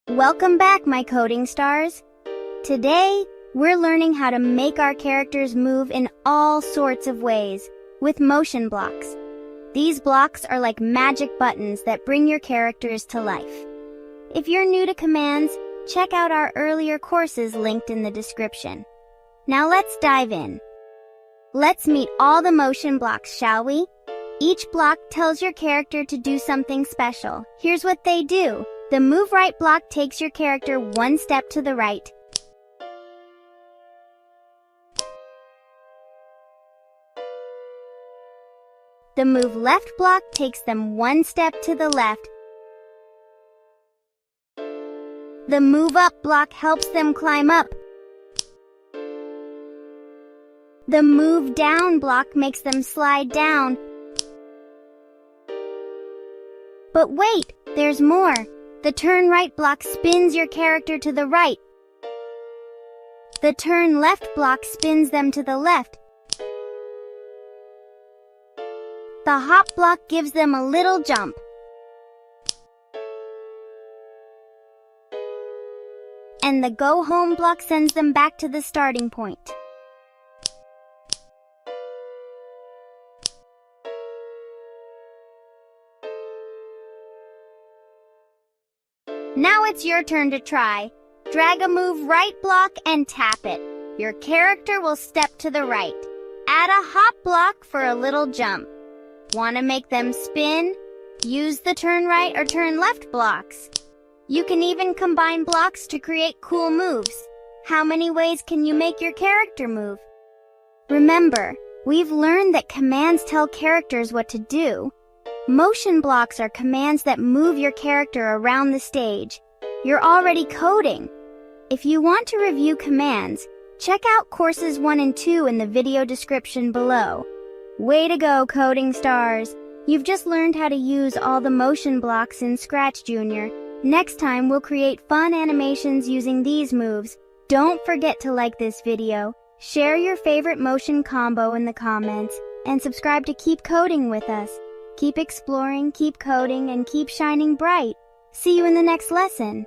Welcome back, my coding stars. Today, we're learning how to make our characters move in all sorts of ways with motion blocks. These blocks are like magic buttons that bring your characters to life. If you're new to commands, check out our earlier courses linked in the description. Now let's dive in. Let's meet all the motion blocks, shall we? Each block tells your character to do something special. Here's what they do. The Move Right block takes your character one step to the right. The Move Left block takes them one step to the left. The Move Up block helps them climb up. The Move Down block makes them slide down. But wait, there's more. The Turn Right block spins your character to the right. The Turn Left block spins them to the left. The Hop block gives them a little jump. And the Go Home block sends them back to the starting point. Now it's your turn to try. Drag a Move Right block and tap it. Your character will step to the right. Add a Hop block for a little jump. Want to make them spin? Use the Turn Right or Turn Left blocks. You can even combine blocks to create cool moves. How many ways can you make your character move? Remember, we've learned that commands tell characters what to do. Motion blocks are commands that move your character around the stage. You're already coding. If you want to review commands, check out courses 1 and 2 in the video description below. Way to go, coding stars! You've just learned how to use all the motion blocks in ScratchJr. Next time, we'll create fun animations using these moves. Don't forget to like this video, share your favorite motion combo in the comments, and subscribe to keep coding with us. Keep exploring, keep coding, and keep shining bright. See you in the next lesson.